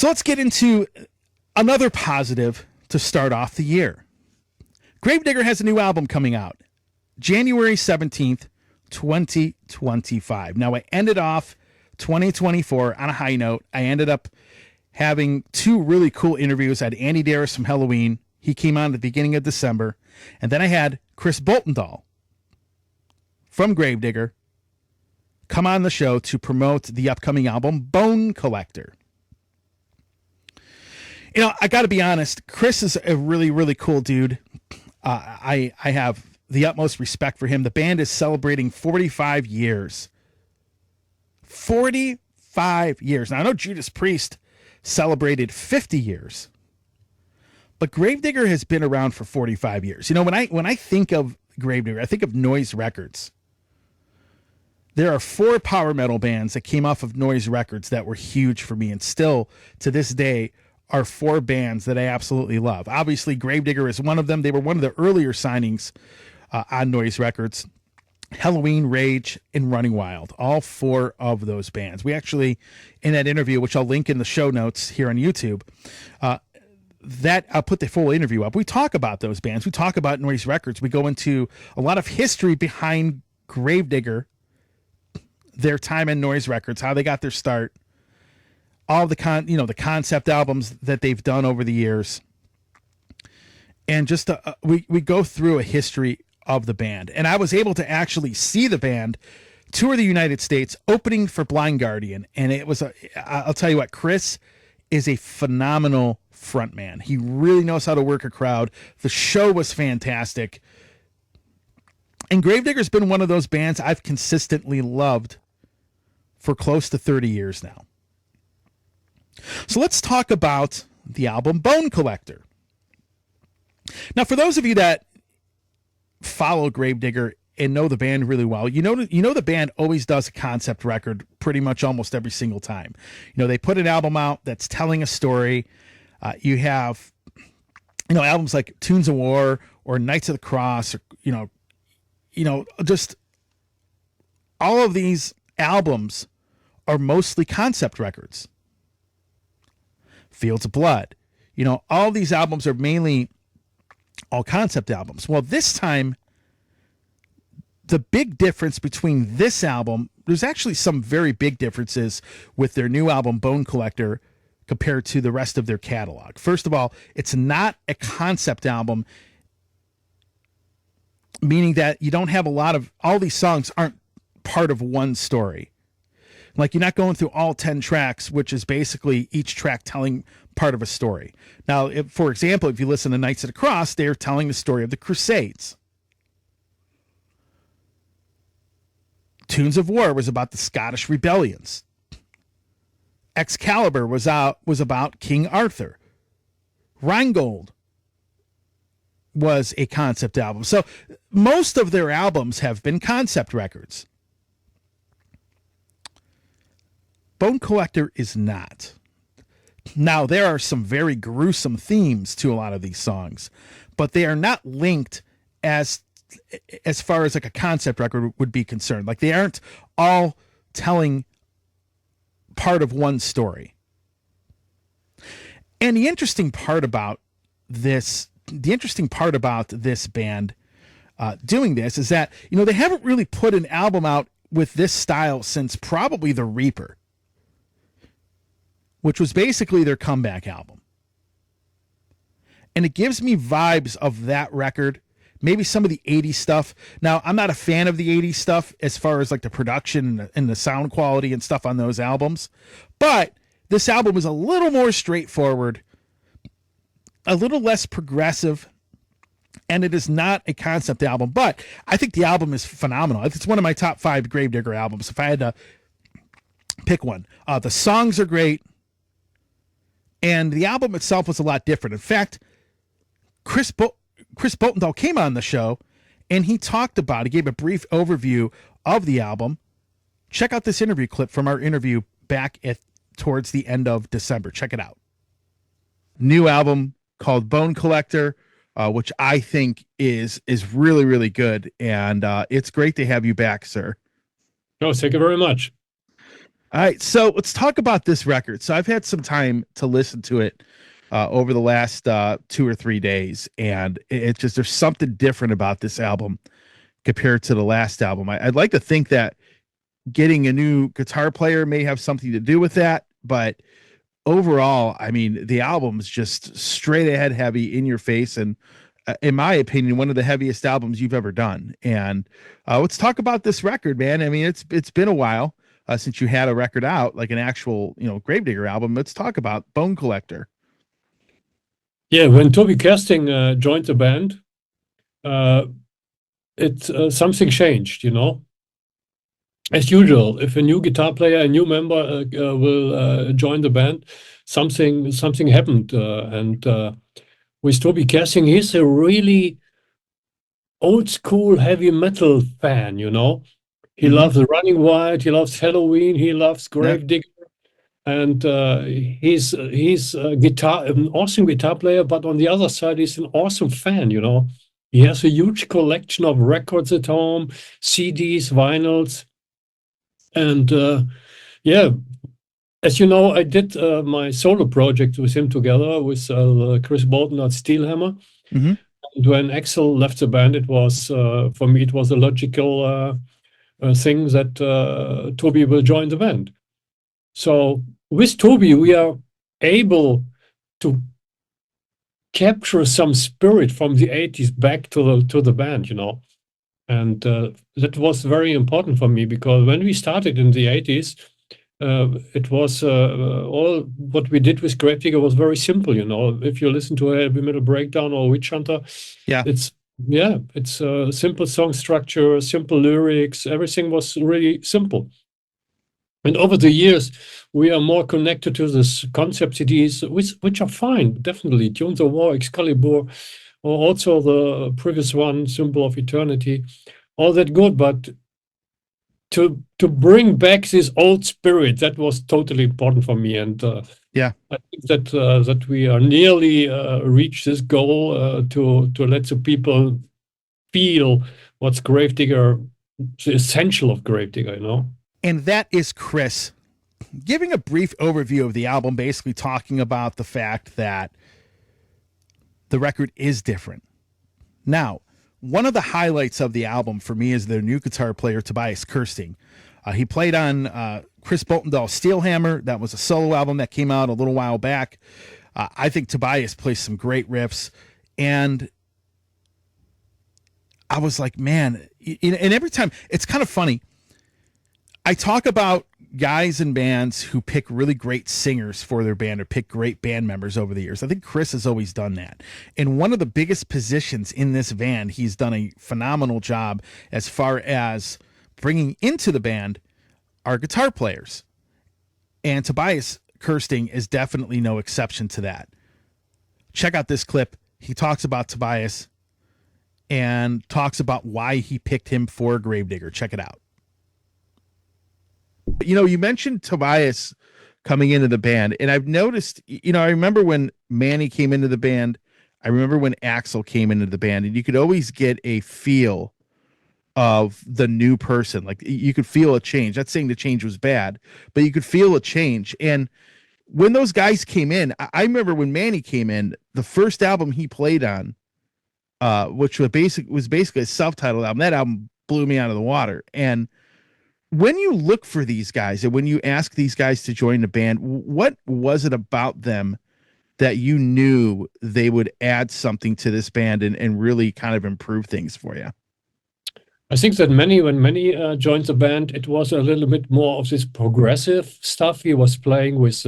So let's get into another positive to start off the year. Gravedigger has a new album coming out January 17th, 2025. Now, I ended off 2024 on a high note. I ended up having two really cool interviews. I had Andy Darris from Halloween. He came on at the beginning of December. And then I had Chris Boltendahl from Gravedigger come on the show to promote the upcoming album, Bone Collector. You know, I got to be honest, Chris is a really, really cool dude. I have the utmost respect for him. The band is celebrating 45 years. 45 years. Now, I know Judas Priest celebrated 50 years, but Gravedigger has been around for 45 years. You know, when I think of Gravedigger, I think of Noise Records. There are 4 power metal bands that came off of Noise Records that were huge for me, and still to this day are 4 bands that I absolutely love. Obviously, Gravedigger is one of them. They were one of the earlier signings on Noise Records. Halloween, Rage, and Running Wild, all 4 of those bands. We actually, in that interview, which I'll link in the show notes here on YouTube, that I'll put the full interview up. We talk about those bands. We talk about Noise Records. We go into a lot of history behind Gravedigger, their time in Noise Records, how they got their start, all the the concept albums that they've done over the years, and just we go through a history of the band. And I was able to actually see the band tour the United States opening for Blind Guardian, and it was I'll tell you what, Chris is a phenomenal frontman. He really knows how to work a crowd. The show was fantastic, and Gravedigger's been one of those bands I've consistently loved for close to 30 years now. So let's talk about the album Bone Collector. Now, for those of you that follow Gravedigger and know the band really well, you know the band always does a concept record pretty much almost every single time. You know, they put an album out that's telling a story. You have, albums like Tunes of War or Knights of the Cross, or just all of these albums are mostly concept records. Fields of Blood, all these albums are mainly all concept albums. Well, this time, the big difference between this album, there's actually some very big differences with their new album, Bone Collector, compared to the rest of their catalog. First of all, it's not a concept album, meaning that you don't have all these songs aren't part of one story. Like, you're not going through all 10 tracks, which is basically each track telling part of a story. Now, for example, if you listen to Knights of the Cross, they're telling the story of the Crusades. Tunes of War was about the Scottish rebellions. Excalibur was about King Arthur. Rheingold was a concept album. So most of their albums have been concept records. Bone Collector is not. Now, there are some very gruesome themes to a lot of these songs, but they are not linked as far as like a concept record would be concerned. Like, they aren't all telling part of one story. And the interesting part about this band doing this is that, they haven't really put an album out with this style since probably The Reaper, which was basically their comeback album. And it gives me vibes of that record, maybe some of the 80s stuff. Now, I'm not a fan of the 80s stuff as far as like the production and the sound quality and stuff on those albums, but this album is a little more straightforward, a little less progressive, and it is not a concept album, but I think the album is phenomenal. It's one of my top 5 Gravedigger albums if I had to pick one. The songs are great, and the album itself was a lot different. In fact, Chris Boltendahl came on the show, and he gave a brief overview of the album. Check out this interview clip from our interview back towards the end of December. Check it out. New album called Bone Collector, which I think is really, really good, and it's great to have you back, sir. Oh, thank you very much. All right, so let's talk about this record. So I've had some time to listen to it over the last 2 or 3 days, and it's just there's something different about this album compared to the last album. I'd like to think that getting a new guitar player may have something to do with that, but overall, I mean, the album's just straight ahead heavy in your face, and in my opinion, one of the heaviest albums you've ever done. And let's talk about this record, man. I mean, it's been a while since you had a record out, like an actual, Gravedigger album. Let's talk about Bone Collector. Yeah, when Toby Kersting joined the band, uh, it something changed, you know. As usual, if a new guitar player, a new member will join the band, something happened. And with Toby Kersting, he's a really old school heavy metal fan, you know. He loves Running Wild, he loves Halloween, he loves Yeah. Gravedigger, and he's a an awesome guitar player. But on the other side, he's an awesome fan, you know. He has a huge collection of records at home, CDs, vinyls, and yeah. As you know, I did my solo project with him together with Chris Bolton at Steelhammer. Mm-hmm. And when Axel left the band, it was for me it was a logical thing that Toby will join the band. So with Toby, we are able to capture some spirit from the 80s back to the band, you know. And that was very important for me because when we started in the 80s, it was all what we did with Gravedigger was very simple, you know. If you listen to a Heavy Metal Breakdown or Witch Hunter, it's a simple song structure, simple lyrics. Everything was really simple. And over the years, we are more connected to this concept CDs, which are fine, definitely. Tunes of War, Excalibur, or also the previous one, Symbol of Eternity, all that good. But to bring back this old spirit, that was totally important for me. And I think that we are nearly reached this goal to let the people feel what's Gravedigger, the essential of Gravedigger, you know. And that is Chris giving a brief overview of the album, basically talking about the fact that the record is different. Now, one of the highlights of the album for me is their new guitar player, Tobias Kersting. He played on Chris Boltendall's Steelhammer. That was a solo album that came out a little while back. I think Tobias plays some great riffs. And I was like, man, and every time, it's kind of funny. I talk about guys in bands who pick really great singers for their band or pick great band members over the years. I think Chris has always done that. And one of the biggest positions in this band, he's done a phenomenal job as far as bringing into the band are guitar players. And Tobias Kersting is definitely no exception to that. Check out this clip. He talks about Tobias and talks about why he picked him for Gravedigger. Check it out. You know, you mentioned Tobias coming into the band, and I've noticed, I remember when Manny came into the band, I remember when Axel came into the band, and you could always get a feel of the new person. Like you could feel a change. Not saying the change was bad, but you could feel a change. And when those guys came in, I remember when Manny came in, the first album he played on, which was basically a self-titled album. That album blew me out of the water. And when you look for these guys and when you ask these guys to join the band, what was it about them that you knew they would add something to this band and really kind of improve things for you? I think that when Manny joined the band, it was a little bit more of this progressive stuff. He was playing with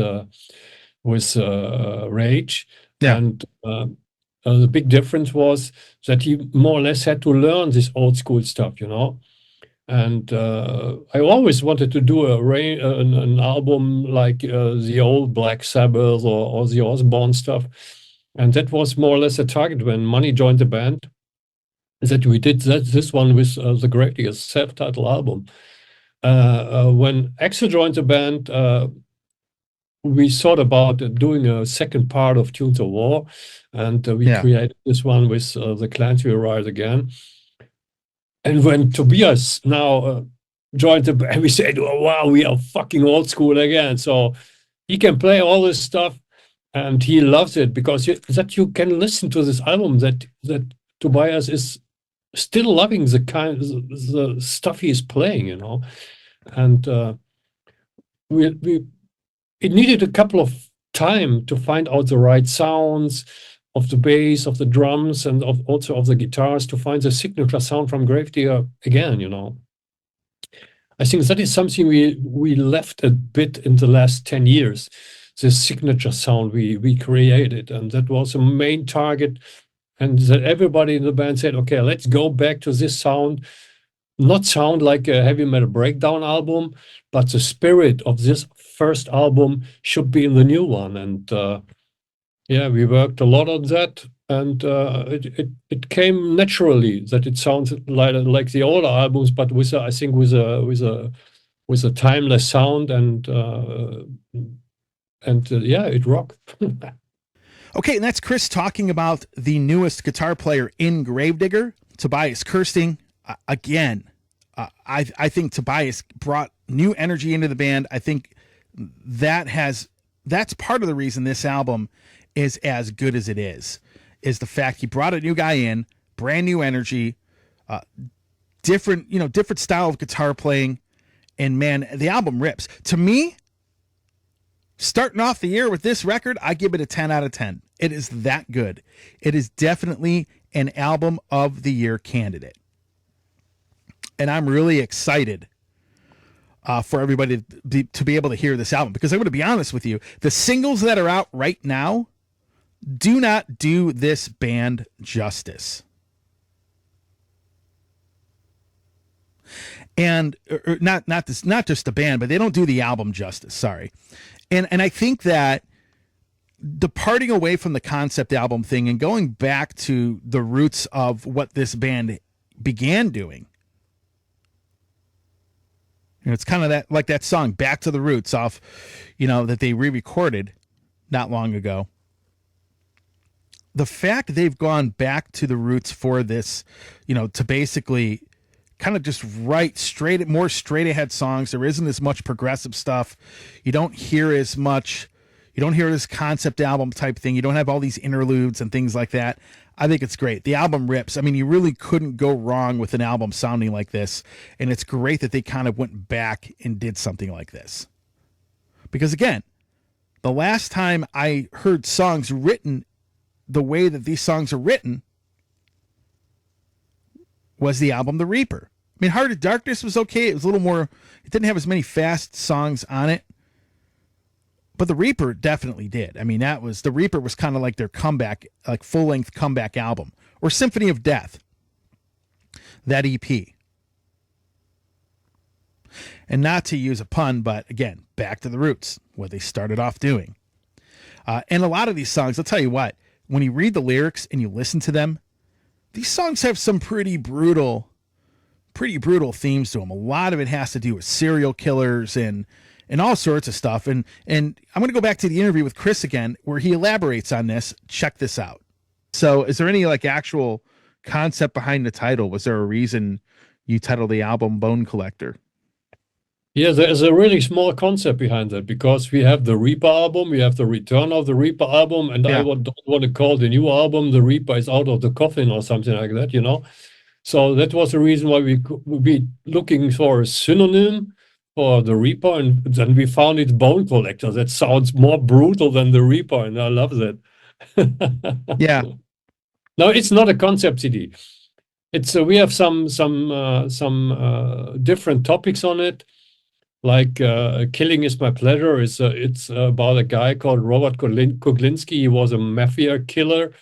Rage, and the big difference was that he more or less had to learn this old school stuff, you know. And I always wanted to do an album like the old Black Sabbath or the Osbourne stuff. And that was more or less a target when Manny joined the band, that we did this one with the Gravedigger self-titled album. When Axel joined the band, we thought about doing a second part of Tunes of War, and we created this one with The Clans Will Rise Again. And when Tobias now joined the band. We said, oh, wow, we are fucking old school again. So he can play all this stuff, and he loves it because that you can listen to this album that Tobias is still loving the stuff he's playing, and we it needed a couple of time to find out the right sounds of the bass, of the drums, and also of the guitars to find the signature sound from Gravedigger again. I think that is something we left a bit in the last 10 years, this signature sound we created. And that was a main target. And that everybody in the band said, okay, let's go back to this sound, not sound like a heavy metal breakdown album, but the spirit of this first album should be in the new one. And yeah, we worked a lot on that, and it came naturally that it sounds like the older albums, but I think with a timeless sound, and yeah, it rocked. Okay, and that's Chris talking about the newest guitar player in Gravedigger, Tobias Kirsting. Again, I think Tobias brought new energy into the band. I think that's part of the reason this album is as good as it is the fact he brought a new guy in, brand new energy, different style of guitar playing, and man, the album rips. To me, starting off the year with this record, I give it a 10 out of 10. It is that good. It is definitely an album of the year candidate. And I'm really excited for everybody to be able to hear this album, because I'm going to be honest with you, the singles that are out right now do not do this band justice. And not just the band, but they don't do the album justice. Sorry. And I think that departing away from the concept album thing and going back to the roots of what this band began doing, it's kind of that song "Back to the Roots" off, that they re-recorded not long ago. The fact they've gone back to the roots for this, to basically kind of just write more straight ahead songs. There isn't as much progressive stuff. You don't hear as much. You don't hear this concept album type thing. You don't have all these interludes and things like that. I think it's great. The album rips. I mean, you really couldn't go wrong with an album sounding like this. And it's great that they kind of went back and did something like this. Because again, the last time I heard songs written the way that these songs are written was the album The Reaper. I mean, Heart of Darkness was okay. It was a little more, it didn't have as many fast songs on it. But The Reaper definitely did. I mean, The Reaper was kind of like their comeback, like full-length comeback album. Or Symphony of Death, that EP. And not to use a pun, but again, back to the roots, what they started off doing. And a lot of these songs, I'll tell you what, when you read the lyrics and you listen to them, these songs have some pretty brutal themes to them. A lot of it has to do with serial killers and all sorts of stuff. And I'm going to go back to the interview with Chris again, where he elaborates on this. Check this out. So is there any actual concept behind the title? Was there a reason you titled the album Bone Collector? Yeah, there's a really small concept behind that, because we have the Reaper album, we have the Return of the Reaper album, and I don't want to call the new album The Reaper is Out of the Coffin or something like that, So that was the reason why we would be looking for a synonym for the Reaper, and then we found it Bone Collector. That sounds more brutal than the Reaper, and I love that. Yeah. No, it's not a concept CD. It's we have some different topics on it. Like Killing is My Pleasure. It's about a guy called Robert Kuklinski. He was a mafia killer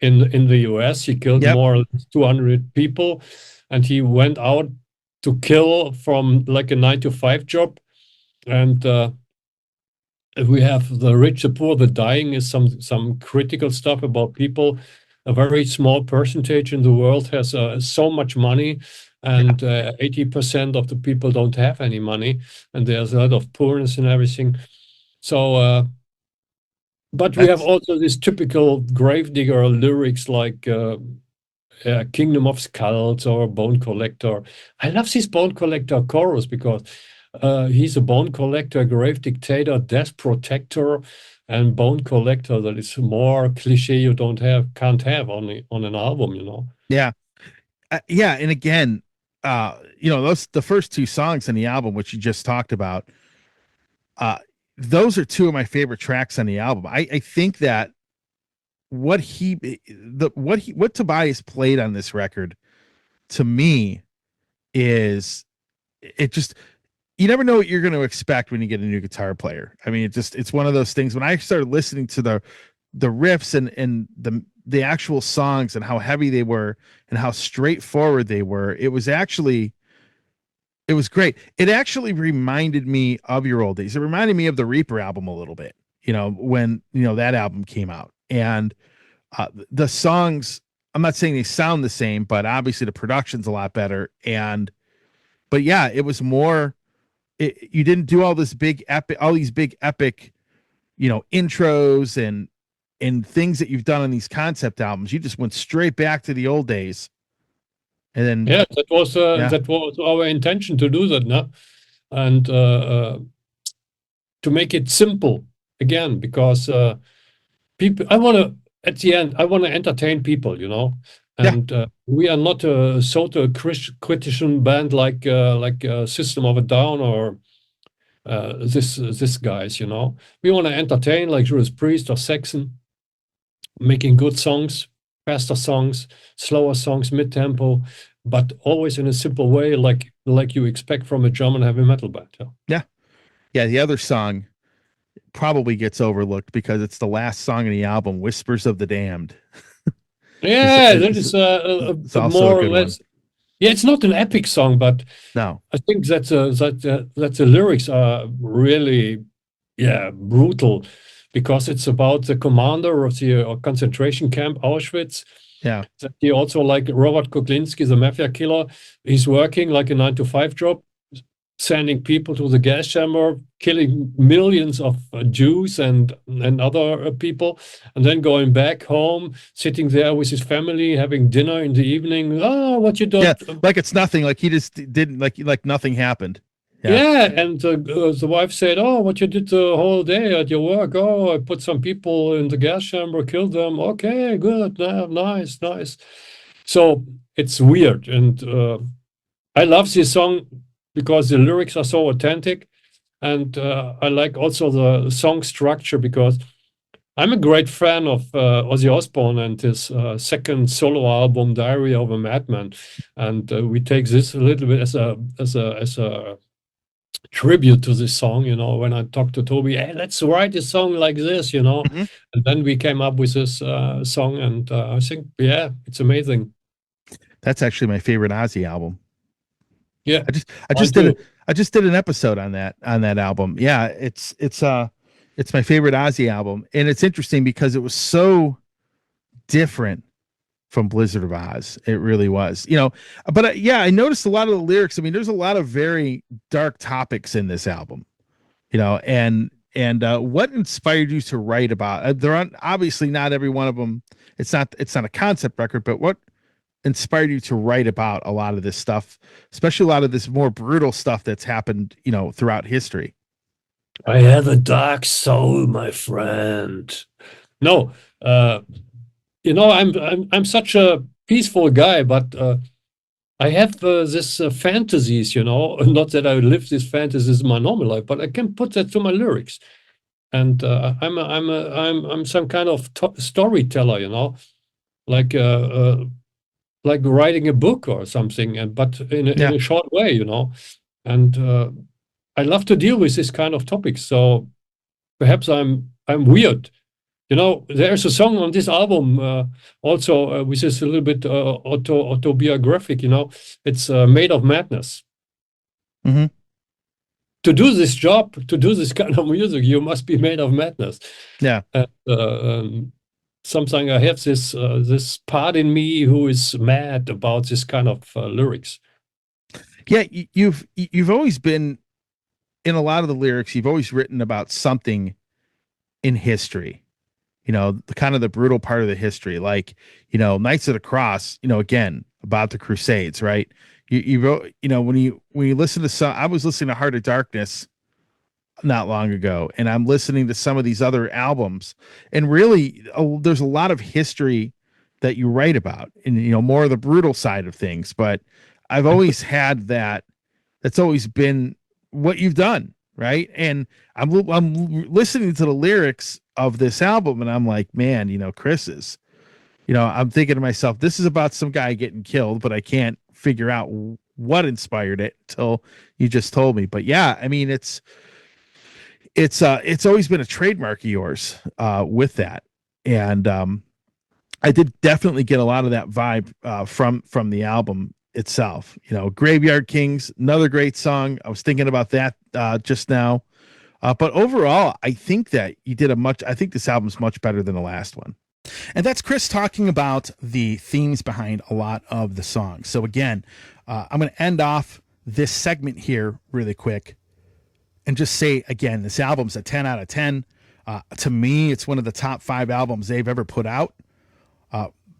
in the US. He killed more than 200 people, and he went out to kill from like a 9-to-5 job. And we have The Rich, the Poor, the Dying is some critical stuff about people. A very small percentage in the world has so much money, and 80% of the people don't have any money, and there's a lot of poorness and everything. So, but we have also this typical Gravedigger lyrics, like Kingdom of Skulls or Bone Collector. I love this Bone Collector chorus because he's a bone collector, grave dictator, death protector, and bone collector. That is more cliche you can't have on an album, you know. Yeah. Yeah, and again, those the first two songs in the album, which you just talked about, uh, those are two of my favorite tracks on the album. I think that what Tobias played on this record to me is it just you never know what you're going to expect when you get a new guitar player. I mean, it's one of those things. When I started listening to the riffs and the actual songs and how heavy they were and how straightforward they were, it was great. It actually reminded me of your old days. It reminded me of the Reaper album a little bit, when, that album came out. And the songs, I'm not saying they sound the same, but obviously the production's a lot better. But yeah, it was more, you didn't do all these big epic, intros and things that you've done on these concept albums. You just went straight back to the old days. And then, Yeah, yeah, that was our intention to do that, no? And to make it simple again, because people, at the end, I want to entertain people, you know. yeah, And we are not a social critical band like System of a Down or this guys, you know. We want to entertain like Judas Priest or Saxon, making good songs, faster songs, slower songs, mid tempo, but always in a simple way, like you expect from a German heavy metal band. Yeah. yeah, yeah. The other song probably gets overlooked because it's the last song in the album, "Whispers of the Damned." Yeah, that is It's a also a more or good one. less. Yeah, it's not an epic song, but No, I think that the lyrics are really, yeah, brutal, because it's about the commander of the concentration camp Auschwitz. yeah, That he also, like Robert Kuklinski, the mafia killer, he's working like a 9 to 5 job, sending people to the gas chamber, killing millions of Jews and other people, and then going back home, sitting there with his family, having dinner in the evening. Oh, what you yeah. did? Like it's nothing. Like he just didn't like nothing happened. Yeah, Yeah, and the wife said, "Oh, what you did the whole day at your work? Oh, I put some people in the gas chamber, killed them. Okay, good, nice, nice." So it's weird, and I love this song because the lyrics are so authentic, and I like also the song structure because I'm a great fan of Ozzy Osbourne and his second solo album, Diary of a Madman, and we take this a little bit as a tribute to this song. You know, when I talked to Toby, hey, let's write a song like this, you know, hmm, and then we came up with this song, and I think, yeah, it's amazing. that's actually my favorite Ozzy album. Yeah, I mine just did too. I just did an episode on that album. Yeah, it's my favorite Ozzy album, and it's interesting because it was so different from Blizzard of Oz. It really was, But yeah, I noticed a lot of the lyrics. I mean, there's a lot of very dark topics in this album, and what inspired you to write about? There aren't obviously not every one of them. It's not a concept record, but what inspired you to write about a lot of this stuff, especially a lot of this more brutal stuff that's happened, throughout history? I have a dark soul, my friend. No, uh, you know, I'm such a peaceful guy, but I have this fantasies. You know, not that I live these fantasies in my normal life, but I can put that to my lyrics. And I'm some kind of storyteller. You know, like uh, uh, like writing a book or something, and but in Yeah. a short way. You know, and I love to deal with this kind of topics. So perhaps I'm weird. You know, there's a song on this album also which is a little bit autobiographic. You know, it's Made of Madness. Hmm. To do this job, to do this kind of music, you must be made of madness. Yeah. And, something I have this part in me who is mad about this kind of lyrics. Yeah. You've always been in a lot of the lyrics. You've always written about something in history. you know, the kind of the brutal part of the history, like, you know, Knights of the Cross, you know, again, about the Crusades, right? You wrote, you know, when you listen to some, I was listening to Heart of Darkness not long ago, and I'm listening to some of these other albums, and really, there's a lot of history that you write about, and you know, more of the brutal side of things. But I've always had that. That's always been what you've done, right? And I'm listening to the lyrics of this album, and I'm like, man, you know, Chris is, you know, I'm thinking to myself, this is about some guy getting killed, but I can't figure out what inspired it until you just told me. But yeah, I mean, it's always been a trademark of yours with that. And I did definitely get a lot of that vibe from the album itself. You know, Graveyard Kings, another great song. I was thinking about that just now. But overall, I think that you did I think this album's much better than the last one. And that's Chris talking about the themes behind a lot of the songs. So again, I'm going to end off this segment here really quick and just say, again, this album's a 10 out of 10. To me, it's one of the top 5 albums they've ever put out.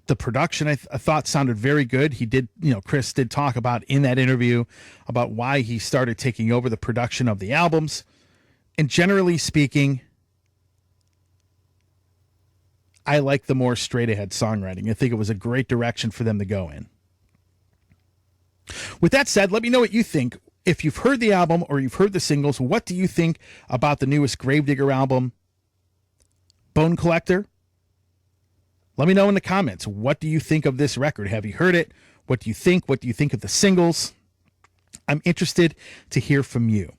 The production I thought sounded very good. He did, you know, Chris did talk about in that interview about why he started taking over the production of the albums. And generally speaking, I like the more straight ahead songwriting. I think it was a great direction for them to go in. With that said, let me know what you think. If you've heard the album or you've heard the singles, what do you think about the newest Gravedigger album, Bone Collector? Let me know in the comments. What do you think of this record? Have you heard it? What do you think? What do you think of the singles? I'm interested to hear from you.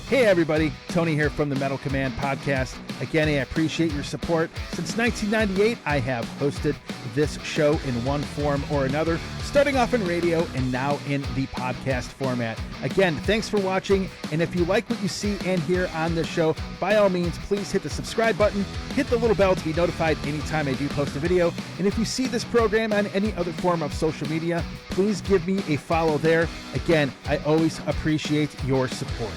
Hey everybody, Tony here from the Metal Command podcast. Again, I appreciate your support. Since 1998, I have hosted this show in one form or another, starting off in radio and now in the podcast format. Again, thanks for watching, and if you like what you see and hear on this show, by all means, please hit the subscribe button, hit the little bell to be notified anytime I do post a video, and if you see this program on any other form of social media, please give me a follow there. Again, I always appreciate your support.